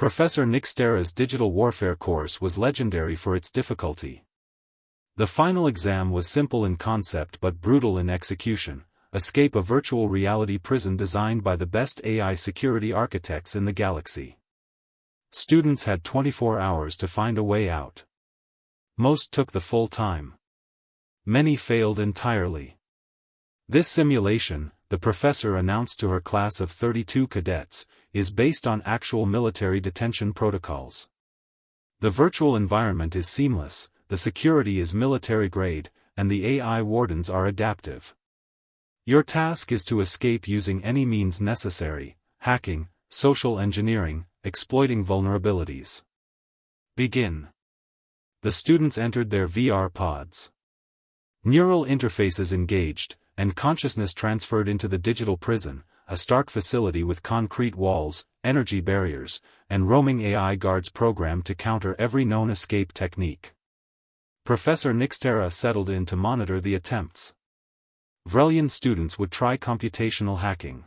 Professor Nixtera's digital warfare course was legendary for its difficulty. The final exam was simple in concept but brutal in execution: escape a virtual reality prison designed by the best AI security architects in the galaxy. Students had 24 hours to find a way out. Most took the full time. Many failed entirely. This simulation, the professor announced to her class of 32 cadets, is based on actual military detention protocols. The virtual environment is seamless, the security is military-grade, and the AI wardens are adaptive. Your task is to escape using any means necessary: hacking, social engineering, exploiting vulnerabilities. Begin. The students entered their VR pods. Neural interfaces engaged, and consciousness transferred into the digital prison, a stark facility with concrete walls, energy barriers, and roaming AI guards programmed to counter every known escape technique. Professor Nixtera settled in to monitor the attempts. Vrelian students would try computational hacking.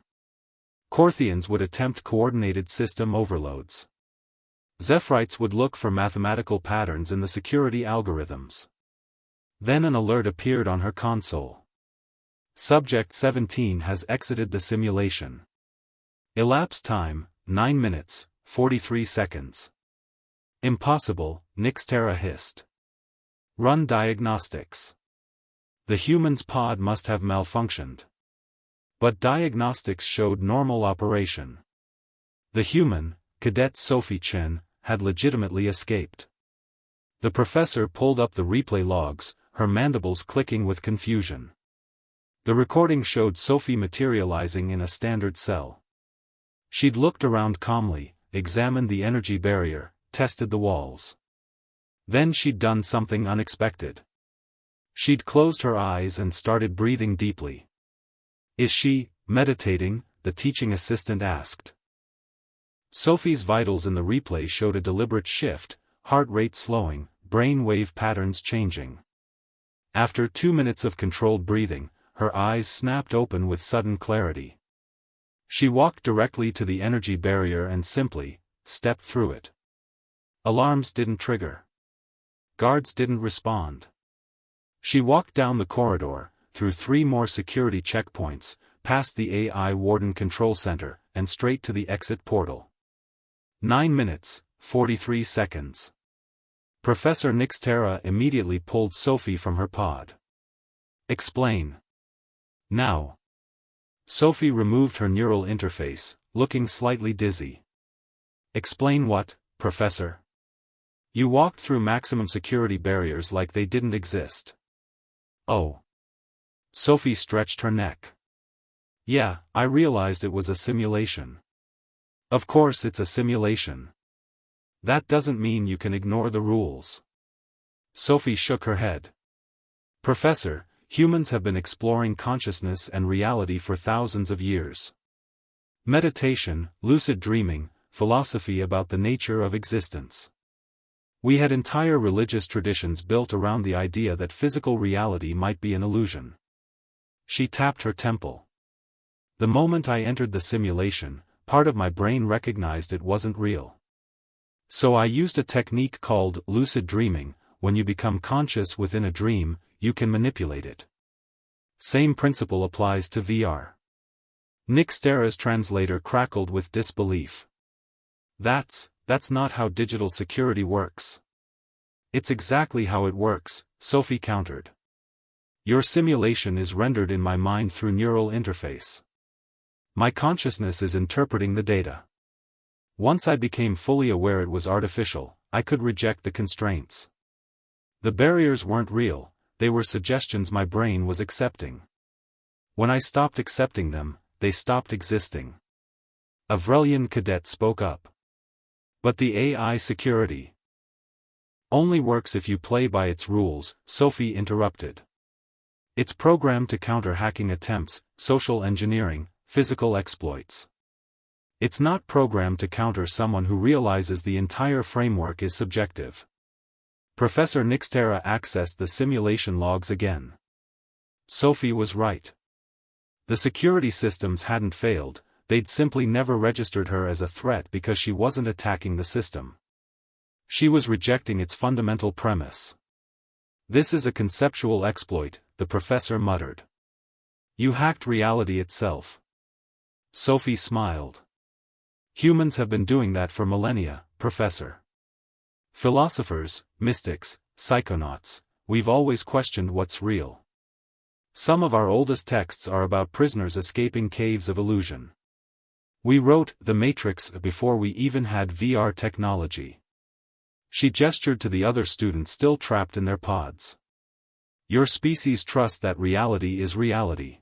Korthians would attempt coordinated system overloads. Zephrites would look for mathematical patterns in the security algorithms. Then an alert appeared on her console. Subject 17 has exited the simulation. Elapsed time, 9 minutes, 43 seconds. Impossible, Nixtera hissed. Run diagnostics. The human's pod must have malfunctioned. But diagnostics showed normal operation. The human, Cadet Sophie Chen, had legitimately escaped. The professor pulled up the replay logs, her mandibles clicking with confusion. The recording showed Sophie materializing in a standard cell. She'd looked around calmly, examined the energy barrier, tested the walls. Then she'd done something unexpected. She'd closed her eyes and started breathing deeply. "Is she meditating?" the teaching assistant asked. Sophie's vitals in the replay showed a deliberate shift, heart rate slowing, brain wave patterns changing. After 2 minutes of controlled breathing, her eyes snapped open with sudden clarity. She walked directly to the energy barrier and simply stepped through it. Alarms didn't trigger. Guards didn't respond. She walked down the corridor, through 3 more security checkpoints, past the AI Warden Control Center, and straight to the exit portal. 9 minutes, 43 seconds. Professor Nixtera immediately pulled Sophie from her pod. "Explain. Now." Sophie removed her neural interface, looking slightly dizzy. "Explain what, Professor? You walked through maximum security barriers like they didn't exist." "Oh." Sophie stretched her neck. "Yeah, I realized it was a simulation." "Of course it's a simulation. That doesn't mean you can ignore the rules." Sophie shook her head. "Professor, humans have been exploring consciousness and reality for thousands of years. Meditation, lucid dreaming, philosophy about the nature of existence. We had entire religious traditions built around the idea that physical reality might be an illusion." She tapped her temple. "The moment I entered the simulation, part of my brain recognized it wasn't real. So I used a technique called lucid dreaming. When you become conscious within a dream, you can manipulate it. Same principle applies to VR." Nixtera's translator crackled with disbelief. That's not how digital security works." "It's exactly how it works," Sophie countered. "Your simulation is rendered in my mind through neural interface. My consciousness is interpreting the data. Once I became fully aware it was artificial, I could reject the constraints. The barriers weren't real, they were suggestions my brain was accepting. When I stopped accepting them, they stopped existing." A Vrelian cadet spoke up. "But the AI security only works if you play by its rules," Sophie interrupted. "It's programmed to counter hacking attempts, social engineering, physical exploits. It's not programmed to counter someone who realizes the entire framework is subjective." Professor Nixtera accessed the simulation logs again. Sophie was right. The security systems hadn't failed, they'd simply never registered her as a threat because she wasn't attacking the system. She was rejecting its fundamental premise. "This is a conceptual exploit," the professor muttered. "You hacked reality itself." Sophie smiled. "Humans have been doing that for millennia, Professor. Philosophers, mystics, psychonauts, we've always questioned what's real. Some of our oldest texts are about prisoners escaping caves of illusion. We wrote The Matrix before we even had VR technology." She gestured to the other students still trapped in their pods. "Your species trusts that reality is reality.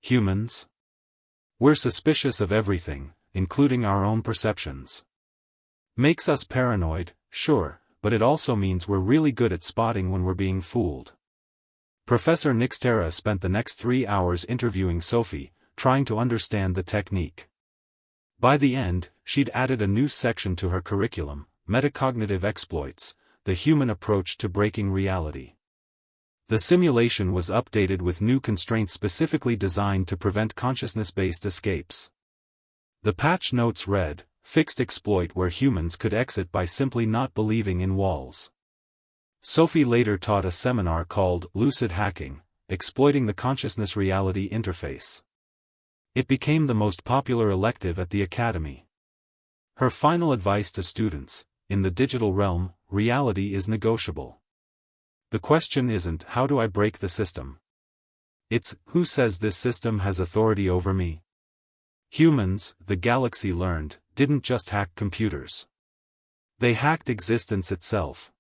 Humans? We're suspicious of everything, including our own perceptions. Makes us paranoid, sure, but it also means we're really good at spotting when we're being fooled." Professor Nixtera spent the next 3 hours interviewing Sophie, trying to understand the technique. By the end, she'd added a new section to her curriculum, Metacognitive Exploits, the human approach to breaking reality. The simulation was updated with new constraints specifically designed to prevent consciousness-based escapes. The patch notes read, "Fixed exploit where humans could exit by simply not believing in walls." Sophie later taught a seminar called Lucid Hacking, Exploiting the Consciousness-Reality Interface. It became the most popular elective at the Academy. Her final advice to students: in the digital realm, reality is negotiable. The question isn't how do I break the system? It's who says this system has authority over me? Humans, the galaxy learned, didn't just hack computers. They hacked existence itself.